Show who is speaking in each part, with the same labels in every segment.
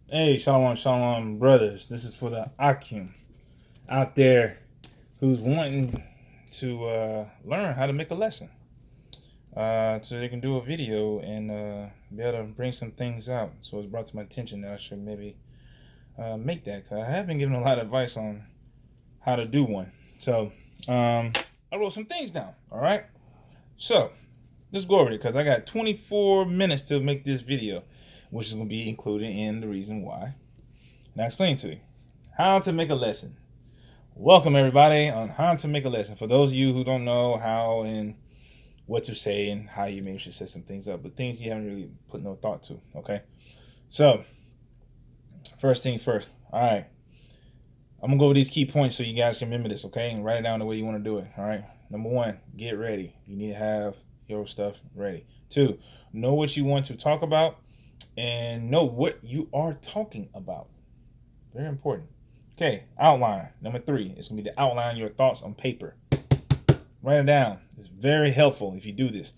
Speaker 1: Hey, shalom, shalom, brothers. This is for the Akim out there who's wanting to learn how to make a lesson, so they can do a video and be able to bring some things out. So it's brought to my attention that I should maybe make that. Cause I have been given a lot of advice on how to do one. So I wrote some things down. All right. So let's go over it because I got 24 minutes to make this video, which is going to be included in the reason why. Now, I explain to you how to make a lesson. Welcome, everybody, on how to make a lesson. For those of you who don't know how and what to say and how you maybe should set some things up, but things you haven't really put no thought to, okay? So, first thing first. All right. I'm going to go over these key points so you guys can remember this, okay? And write it down the way you want to do it, all right? Number one, get ready. You need to have your stuff ready. Two, know what you want to talk about and know what you are talking about. Very important. Okay, outline. Number three, it's going to be to outline your thoughts on paper. Write it down. It's very helpful if you do this.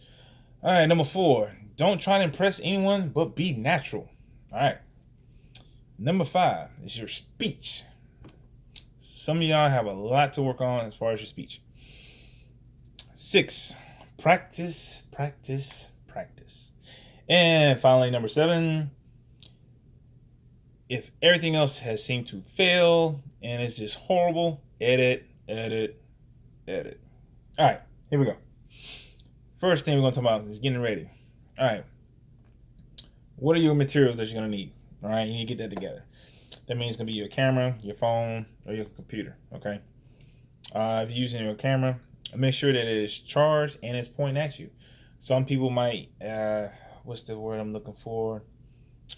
Speaker 1: All right, number four, don't try to impress anyone, but be natural. All right. Number five is your speech. Some of y'all have a lot to work on as far as your speech. Six, practice, practice, practice. And finally, number seven, if everything else has seemed to fail and it's just horrible, edit, edit, edit. All right, here we go. First thing we're going to talk about is getting ready. All right, what are your materials that you're going to need? All right, you need to get that together. That means it's going to be your camera, your phone, or your computer, okay? If you're using your camera, make sure that it is charged and it's pointing at you. Some people might, what's the word I'm looking for?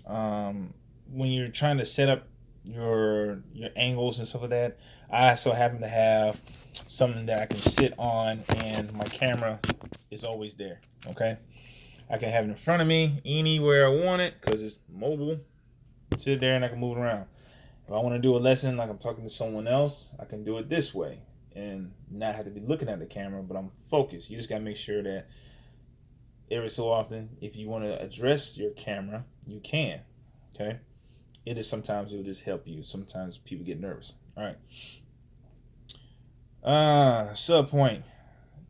Speaker 1: When you're trying to set up your angles and stuff like that, I so happen to have something that I can sit on and my camera is always there. Okay, I can have it in front of me anywhere I want it because it's mobile. Sit there and I can move it around. If I want to do a lesson like I'm talking to someone else, I can do it this way and not have to be looking at the camera, but I'm focused. You just gotta make sure that every so often, if you want to address your camera, you can. Okay, it is sometimes it will just help you. Sometimes people get nervous. All right. Sub point.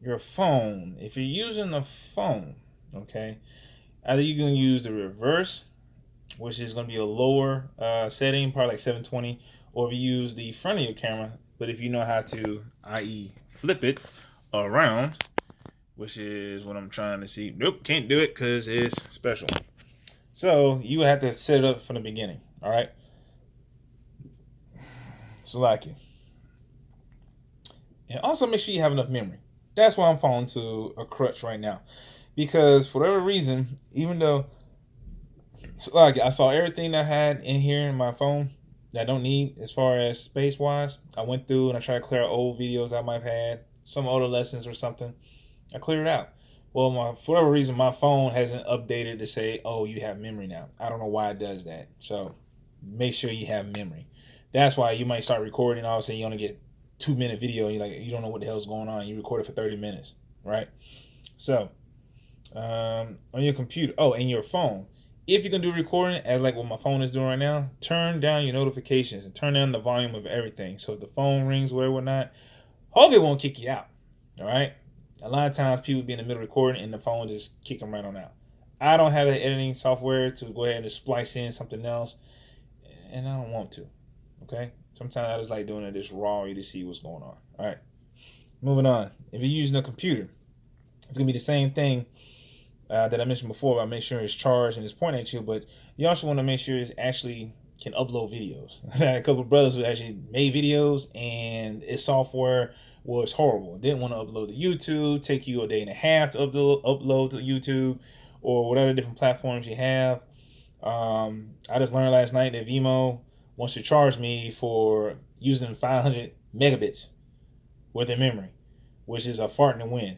Speaker 1: Your phone. If you're using a phone, okay, either you're gonna use the reverse, which is gonna be a lower setting, probably like 720, or if you use the front of your camera, but if you know how to, i.e., flip it around, which is what I'm trying to see. Nope, can't do it because it's special. So you have to set it up from the beginning. All right. So like it. And also make sure you have enough memory. That's why I'm falling to a crutch right now. Because for whatever reason, even though so like I saw everything I had in here in my phone that I don't need as far as space wise, I went through and I tried to clear out old videos I might have had, some older lessons or something. I cleared it out. Well, for whatever reason, my phone hasn't updated to say, "Oh, you have memory now." I don't know why it does that. So make sure you have memory. That's why you might start recording. All of a sudden, you only get 2 minute video. And you're like, you don't know what the hell's going on. You record it for 30 minutes, right? So on your computer, oh, and your phone. If you're gonna do recording, as like what my phone is doing right now, turn down your notifications and turn down the volume of everything. So if the phone rings, whatever, whatnot, hopefully it won't kick you out. All right. A lot of times people be in the middle of recording and the phone just kick them right on out. I don't have the editing software to go ahead and splice in something else, and I don't want to. Okay. Sometimes I just like doing it just raw, you to see what's going on. All right. Moving on. If you're using a computer, it's gonna be the same thing that I mentioned before about make sure it's charged and it's pointing at you, but you also want to make sure it's actually can upload videos. I had a couple of brothers who actually made videos and its software was horrible. Didn't want to upload to YouTube, take you a day and a half to upload to YouTube or whatever different platforms you have. I just learned last night that Vimeo wants to charge me for using 500 megabits worth of memory, which is a fart in the wind.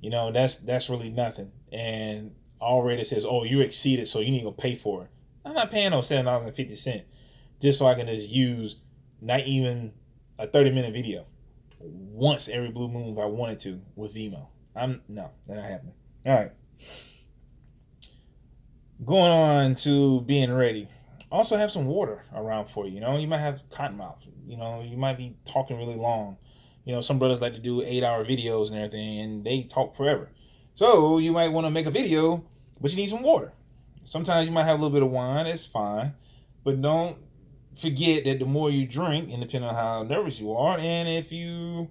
Speaker 1: You know, that's really nothing. And already it says, oh, you exceeded, so you need to go pay for it. I'm not paying no $7.50 just so I can just use not even a 30-minute video once every blue moon if I wanted to with Vimeo. No, that's not happening. All right. Going on to being ready. Also have some water around for you. You know, you might have cotton mouth. You know, you might be talking really long. You know, some brothers like to do 8-hour videos and everything, and they talk forever. So you might want to make a video, but you need some water. Sometimes you might have a little bit of wine. It's fine, but don't forget that the more you drink, and depending on how nervous you are, and if you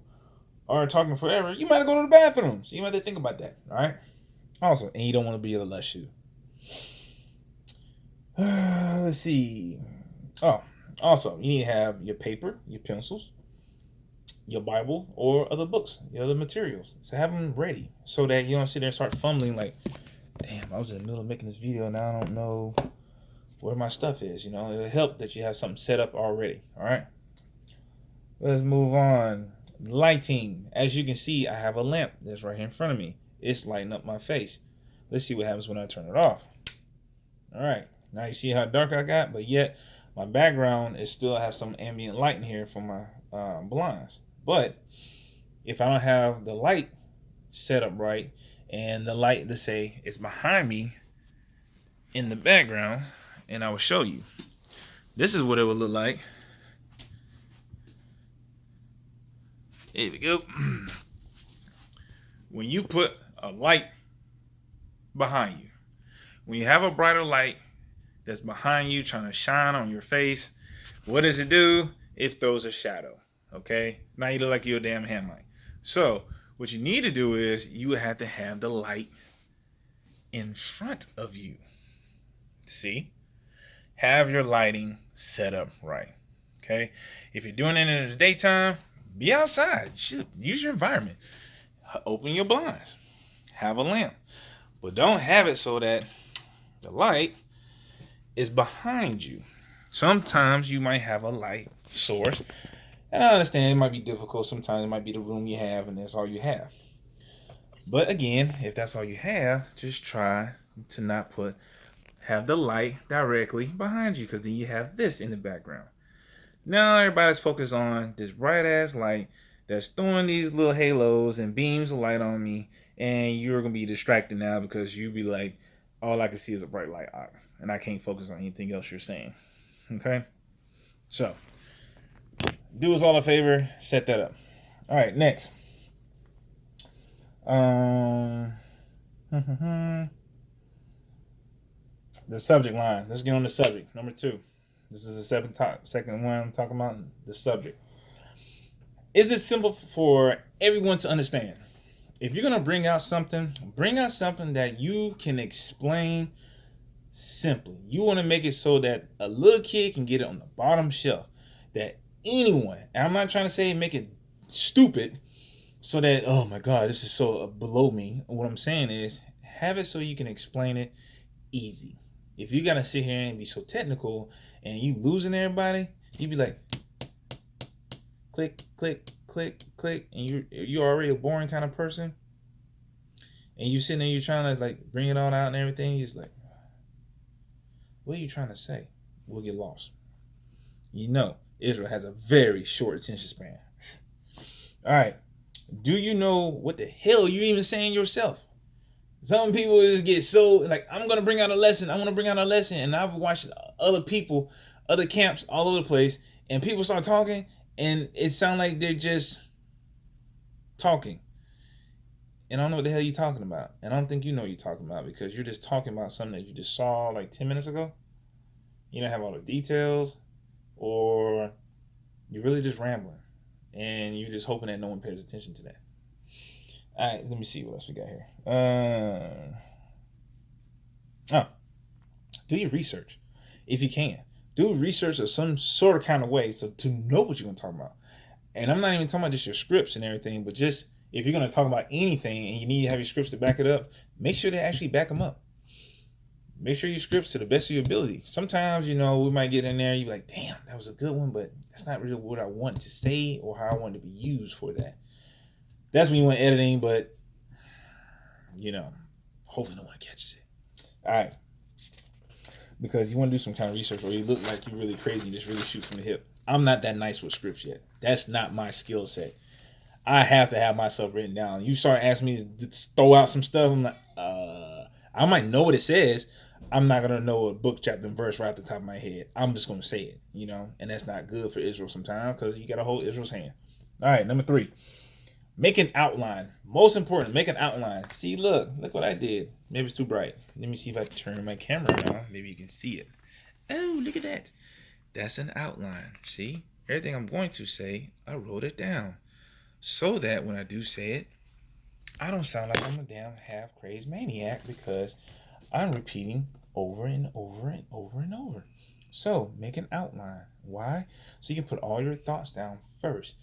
Speaker 1: are talking forever, you might go to the bathroom. So you might have to think about that. All right. Also, and you don't want to be a lush shoe. Let's see. Oh, also, you need to have your paper, your pencils, your Bible, or other books, your other materials. So have them ready so that you don't sit there and start fumbling like, damn, I was in the middle of making this video and now I don't know where my stuff is. You know, it'll help that you have something set up already. All right. Let's move on. Lighting. As you can see, I have a lamp that's right here in front of me. It's lighting up my face. Let's see what happens when I turn it off. All right. Now you see how dark I got, but yet my background is still have some ambient light in here from my blinds. But if I don't have the light set up right, and the light, let's say, is behind me in the background, and I will show you. This is what it would look like. Here we go. When you put a light behind you, when you have a brighter light that's behind you trying to shine on your face, what does it do? It throws a shadow. Okay? Now you look like you're a damn hand light. So what you need to do is you have to have the light in front of you. See? Have your lighting set up right. Okay? If you're doing it in the daytime, be outside. Shoot, use your environment. Open your blinds. Have a lamp. But don't have it so that the light is behind you. Sometimes you might have a light source. And I understand it might be difficult. Sometimes it might be the room you have and that's all you have. But again, if that's all you have, just try to not have the light directly behind you, because then you have this in the background. Now everybody's focused on this bright ass light that's throwing these little halos and beams of light on me, and you're gonna be distracted now because you be like, all I can see is a bright light, and I can't focus on anything else you're saying. Okay, so do us all a favor, set that up. All right, next. The subject line. Let's get on the subject. Number 2. This is the second one I'm talking about. The subject. Is it simple for everyone to understand? If you're gonna bring out something that you can explain simply. You want to make it so that a little kid can get it on the bottom shelf. That anyone, and I'm not trying to say make it stupid, so that, oh my God, this is so below me. What I'm saying is have it so you can explain it easy. If you gotta sit here and be so technical and you losing everybody, you be like, click, click, click, click, and you're already a boring kind of person, and you sitting there, you're trying to like bring it all out and everything. You're just like, what are you trying to say? We'll get lost. You know, Israel has a very short attention span. All right. Do you know what the hell you're even saying yourself? Some people just get so like, I'm going to bring out a lesson. I want to bring out a lesson. And I've watched other people, other camps all over the place, and people start talking and it sounds like they're just talking. And I don't know what the hell you're talking about. And I don't think you know what you're talking about, because you're just talking about something that you just saw like 10 minutes ago. You don't have all the details, or you're really just rambling and you're just hoping that no one pays attention to that. All right, let me see what else we got here. Do your research if you can. Do research of some sort of kind of way so to know what you're going to talk about. And I'm not even talking about just your scripts and everything, but just if you're going to talk about anything and you need to have your scripts to back it up, make sure they actually back them up. Make sure your scripts to the best of your ability. Sometimes, we might get in there and you're like, damn, that was a good one, but that's not really what I want to say or how I want to be used for that. That's when you want editing, but, hopefully no one catches it. All right. Because you want to do some kind of research where you look like you're really crazy and just really shoot from the hip. I'm not that nice with scripts yet. That's not my skill set. I have to have myself written down. You start asking me to throw out some stuff, I'm like, I might know what it says. I'm not gonna know a book, chapter, and verse right off the top of my head. I'm just gonna say it, and that's not good for Israel sometimes because you gotta hold Israel's hand. All right, number 3, make an outline. Most important, make an outline. See, look what I did. Maybe it's too bright. Let me see if I turn my camera around. Maybe you can see it. Oh, look at that. That's an outline. See, everything I'm going to say, I wrote it down so that when I do say it, I don't sound like I'm a damn half crazed maniac because I'm repeating over and over and over and over. So make an outline. Why? So you can put all your thoughts down first.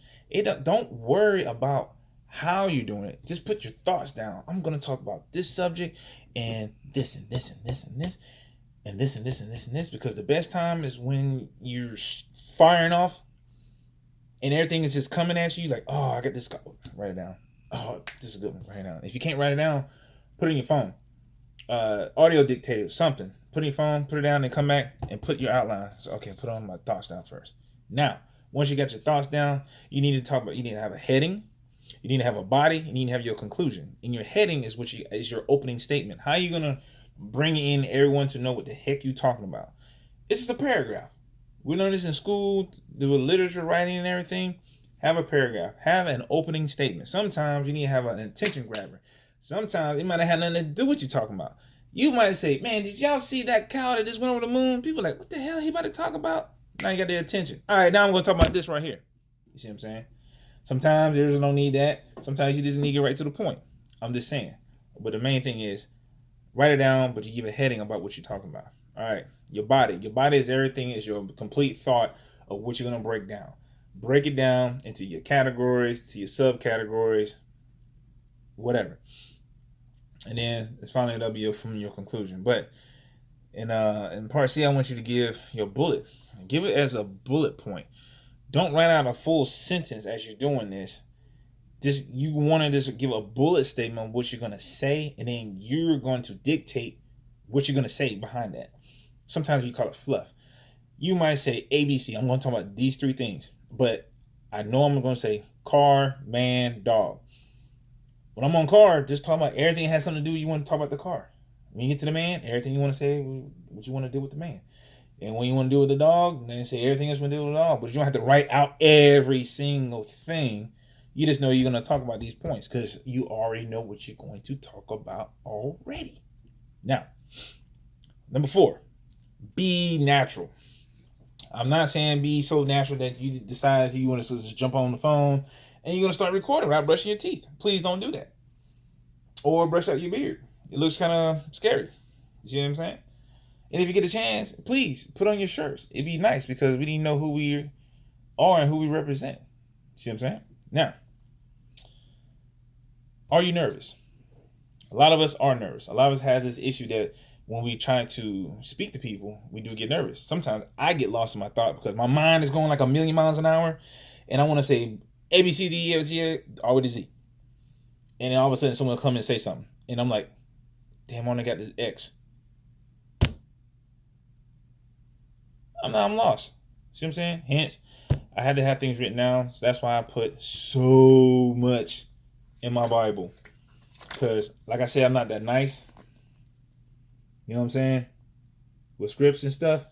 Speaker 1: Don't worry about how you're doing it. Just put your thoughts down. I'm going to talk about this subject and this and this and this and this and this and this and this and this because the best time is when you're firing off and everything is just coming at you. Like, oh, I got this. Write it down. Oh, this is a good one. Write it down. If you can't write it down, put it in your phone. Audio dictator, something. Put in your phone, put it down, and come back and put your outline. So, okay, put on my thoughts down first. Now, once you got your thoughts down, you need to have a heading. You need to have a body. You need to have your conclusion. And your heading is is your opening statement. How are you gonna bring in everyone to know what the heck you're talking about? This is a paragraph. We learned this in school, the literature writing and everything. Have a paragraph. Have an opening statement. Sometimes you need to have an attention grabber. Sometimes it might have had nothing to do with what you're talking about. You might say, man, did y'all see that cow that just went over the moon? People are like, what the hell he about to talk about? Now you got their attention. All right, now I'm going to talk about this right here. You see what I'm saying? Sometimes there's no need that. Sometimes you just need to get right to the point. I'm just saying. But the main thing is, write it down, but you give a heading about what you're talking about. All right, your body. Your body is everything, is your complete thought of what you're going to break down. Break it down into your categories, to your subcategories, whatever. And then it's finally that'll be from your conclusion. But in part C, I want you to give your bullet. Give it as a bullet point. Don't write out a full sentence as you're doing this. You want to just give a bullet statement of what you're gonna say, and then you're going to dictate what you're gonna say behind that. Sometimes you call it fluff. You might say ABC. I'm going to talk about these 3 things, but I know I'm going to say car, man, dog. When I'm on car, just talk about everything that has something to do. You want to talk about the car. When you get to the man, everything you want to say, what you want to do with the man. And when you want to do with the dog, then say everything else you want to do with the dog. But you don't have to write out every single thing. You just know you're going to talk about these points because you already know what you're going to talk about already. Now, number 4, be natural. I'm not saying be so natural that you decide you want to just jump on the phone and you're going to start recording without brushing your teeth. Please don't do that. Or brush out your beard. It looks kind of scary. You see what I'm saying? And if you get a chance, please put on your shirts. It'd be nice because we need to know who we are and who we represent. See what I'm saying? Now, are you nervous? A lot of us are nervous. A lot of us have this issue that when we try to speak to people, we do get nervous. Sometimes I get lost in my thought because my mind is going like a million miles an hour and I want to say A, B, C, D, E, F, G, all with a Z. And then all of a sudden someone will come and say something. And I'm like, damn, I only got this X. I'm lost. See what I'm saying? Hence, I had to have things written down. So that's why I put so much in my Bible. Because, like I said, I'm not that nice. You know what I'm saying? With scripts and stuff,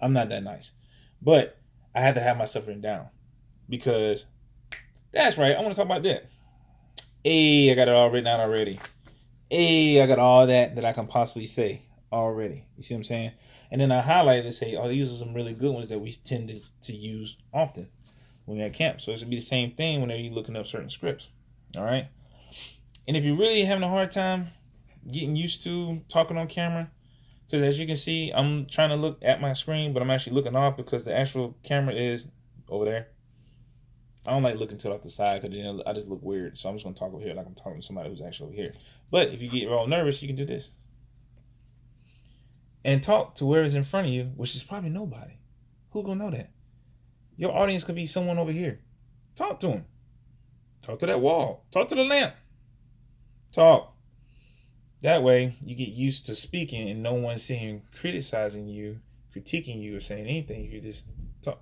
Speaker 1: I'm not that nice. But I had to have my stuff written down. Because, that's right, I want to talk about that. Hey, I got it all written out already. Hey, I got all that I can possibly say already. You see what I'm saying? And then I highlighted and say, oh, these are some really good ones that we tend to use often when we're at camp. So it should be the same thing whenever you're looking up certain scripts. All right? And if you're really having a hard time getting used to talking on camera, because as you can see, I'm trying to look at my screen, but I'm actually looking off because the actual camera is over there. I don't like looking to off the side because I just look weird. So I'm just going to talk over here like I'm talking to somebody who's actually over here. But if you get real nervous, you can do this. And talk to whoever's in front of you, which is probably nobody. Who gonna know that? Your audience could be someone over here. Talk to them. Talk to that wall. Talk to the lamp. Talk. That way, you get used to speaking and no one's sitting criticizing you, critiquing you, or saying anything. You just talk.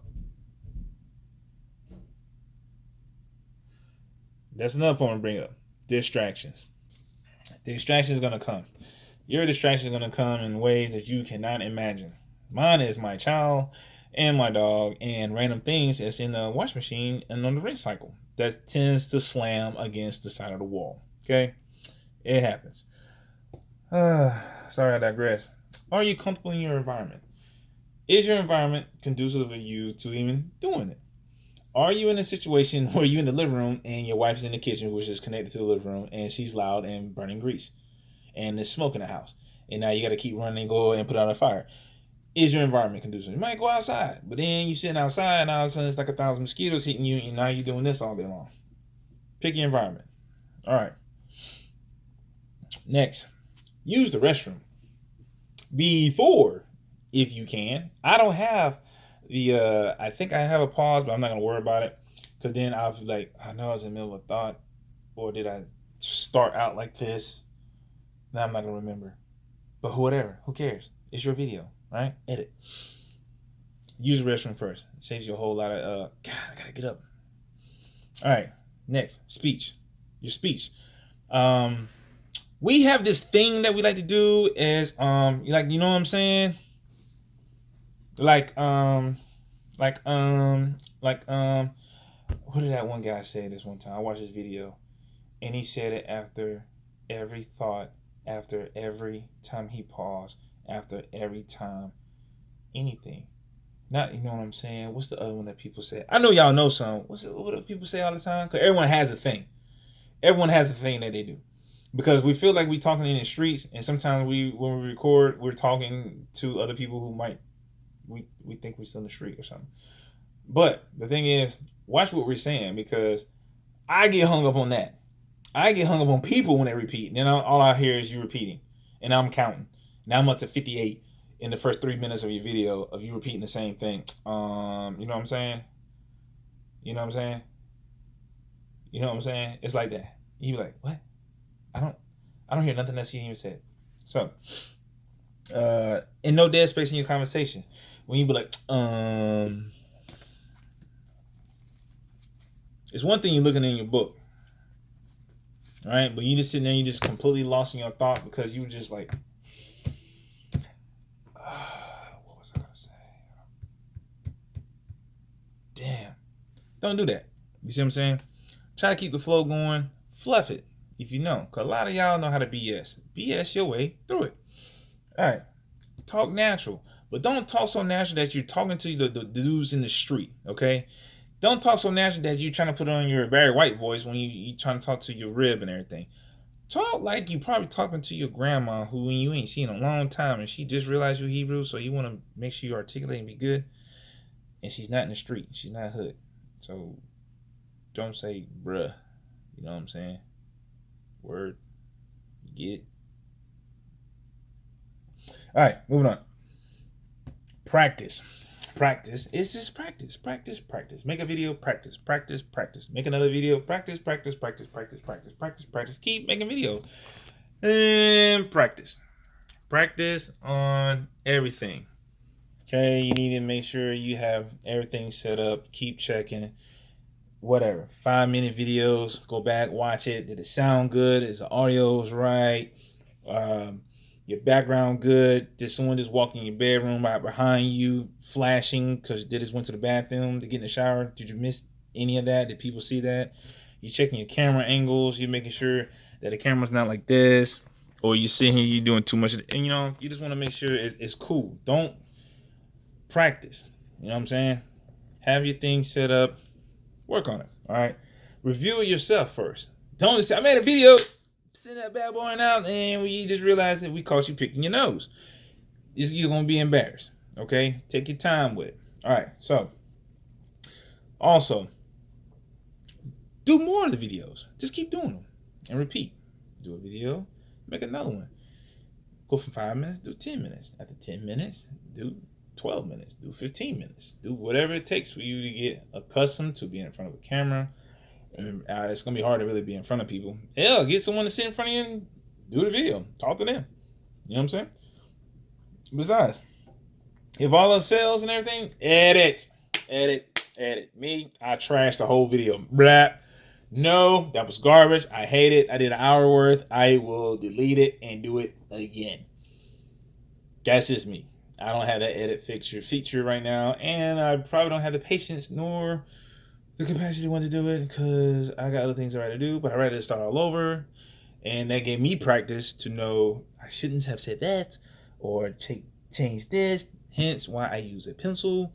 Speaker 1: That's another point to bring up. Distractions. Distractions gonna come. Your distraction is going to come in ways that you cannot imagine. Mine is my child and my dog and random things that's in the wash machine and on the rinse cycle that tends to slam against the side of the wall. Okay? It happens. Sorry, I digress. Are you comfortable in your environment? Is your environment conducive of you to even doing it? Are you in a situation where you're in the living room and your wife's in the kitchen, which is connected to the living room, and she's loud and burning grease, and there's smoke in the house, and now you got to keep running and go and put out a fire? Is your environment conducive? You might go outside, but then you sitting outside, and all of a sudden it's like 1,000 mosquitoes hitting you, and now you're doing this all day long. Pick your environment. All right. Next, use the restroom before, if you can. I don't have the I think I have a pause, but I'm not gonna worry about it, because then I'll be like, I know I was in the middle of a thought, or did I start out like this? Now I'm not gonna remember. But whatever, who cares? It's your video, right? Edit. Use the restroom first. It saves you a whole lot of God, I gotta get up. All right, next, speech. Your speech. We have this thing that we like to do is like, you know what I'm saying? Like what did that one guy say this one time? I watched this video and he said it after every thought, after every time he paused, after every time anything. Not, you know what I'm saying? What's the other one that people say? I know y'all know some. What do people say all the time? Because everyone has a thing. Everyone has a thing that they do. Because we feel like we're talking in the streets, and sometimes when we record, we're talking to other people who might we think we're still in the street or something. But the thing is, watch what we're saying, because I get hung up on that. I get hung up on people when they repeat. And then all I hear is you repeating, and I'm counting. Now I'm up to 58 in the first 3 minutes of your video of you repeating the same thing. You know what I'm saying? You know what I'm saying? You know what I'm saying? It's like that. You be like, what? I don't hear nothing else you even said. So, and no dead space in your conversation. When you be like, it's one thing you're looking in your book, right? But you just sitting there, you just completely lost in your thought because you were just like, what was I gonna say? Damn. Don't do that. You see what I'm saying? Try to keep the flow going. Fluff it, if you know. Because a lot of y'all know how to BS. BS your way through it. All right. Talk natural. But don't talk so natural that you're talking to the dudes in the street, okay? Don't talk so natural that you're trying to put on your Barry White voice when you trying to talk to your rib and everything. Talk like you probably talking to your grandma who you ain't seen in a long time, and she just realized you're Hebrew, so you want to make sure you articulate and be good. And she's not in the street. She's not hood. So don't say bruh. You know what I'm saying? Word. You get it? All right, moving on. Practice. Practice. It's just practice. Practice. Practice. Make a video. Practice. Practice. Practice. Make another video. Practice. Practice. Practice. Practice. Practice. Practice. Practice. Keep making videos. And practice. Practice on everything. Okay, you need to make sure you have everything set up. Keep checking. Whatever. 5-minute videos. Go back, watch it. Did it sound good? Is the audio right? Your background good? Did someone just walk in your bedroom right behind you, flashing because they just went to the bathroom to get in the shower? Did you miss any of that? Did people see that? You checking your camera angles. You're making sure that the camera's not like this, or you sitting here, you doing too much, and you know you just want to make sure it's cool. Don't practice. You know what I'm saying? Have your thing set up. Work on it. All right. Review it yourself first. Don't just say, I made a video. Send that bad boy out, and we just realized that we caught you picking your nose. You're going to be embarrassed. Okay? Take your time with it. All right. So, also, do more of the videos. Just keep doing them and repeat. Do a video, make another one. Go from 5 minutes, do 10 minutes. After 10 minutes, do 12 minutes. Do 15 minutes. Do whatever it takes for you to get accustomed to being in front of a camera. And, it's going to be hard to really be in front of people. Hell, get someone to sit in front of you and do the video. Talk to them. You know what I'm saying? Besides, if all else fails and everything, edit. Me, I trashed the whole video. Blah. No, that was garbage. I hate it. I did an hour worth. I will delete it and do it again. That's just me. I don't have that edit feature right now, and I probably don't have the patience nor the capacity to want to do it because I got other things I rather do. But I rather start all over, and that gave me practice to know I shouldn't have said that or change this. Hence why I use a pencil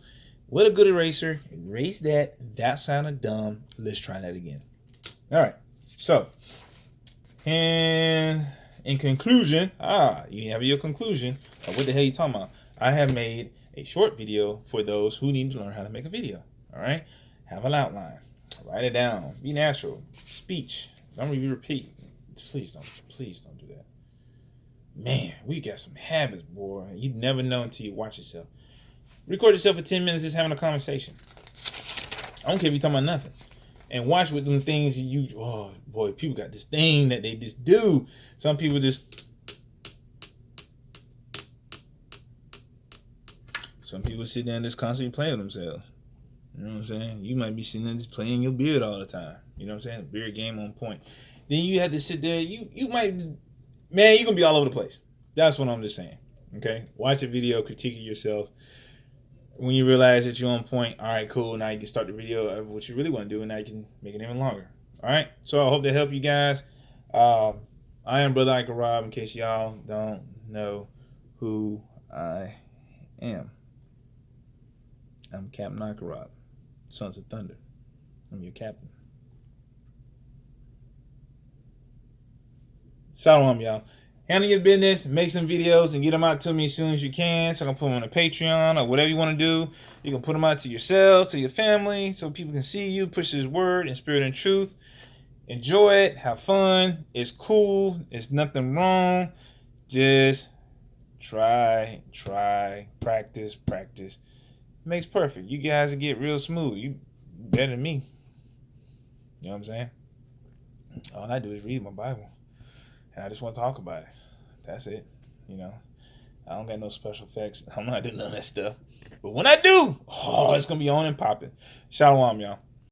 Speaker 1: with a good eraser. Erase that. That sounded dumb. Let's try that again. All right. So, and in conclusion, you have your conclusion of what the hell you talking about. I have made a short video for those who need to learn how to make a video. All right. Have an outline. Write it down. Be natural. Speech. Don't repeat. Please don't do that. Man, we got some habits, boy. You never know until you watch yourself. Record yourself for 10 minutes just having a conversation. I don't care if you're talking about nothing. And watch with them things oh boy, people got this thing that they just do. Some people just sit there and just constantly playing with themselves. You know what I'm saying? You might be sitting there just playing your beard all the time. You know what I'm saying? Beard game on point. Then you have to sit there. You might, man, you're going to be all over the place. That's what I'm just saying. Okay? Watch a video, critique it yourself. When you realize that you're on point, all right, cool. Now you can start the video of what you really want to do, and now you can make it even longer. All right? So I hope to help you guys. I am Brother Ike Rob, in case y'all don't know who I am. I'm Captain Ike Rob, Sons of Thunder. I'm your captain. Shalom, y'all. Handle your business, make some videos, and get them out to me as soon as you can, so I can put them on a Patreon or whatever you want to do. You can put them out to yourselves, to your family, so people can see you, push this word in spirit and truth. Enjoy it, have fun. It's cool. It's nothing wrong. Just try, practice. It makes perfect. You guys will get real smooth. You better than me. You know what I'm saying? All I do is read my Bible. And I just want to talk about it. That's it. You know, I don't got no special effects. I'm not doing none of that stuff. But when I do, it's going to be on and popping. Shalom, y'all.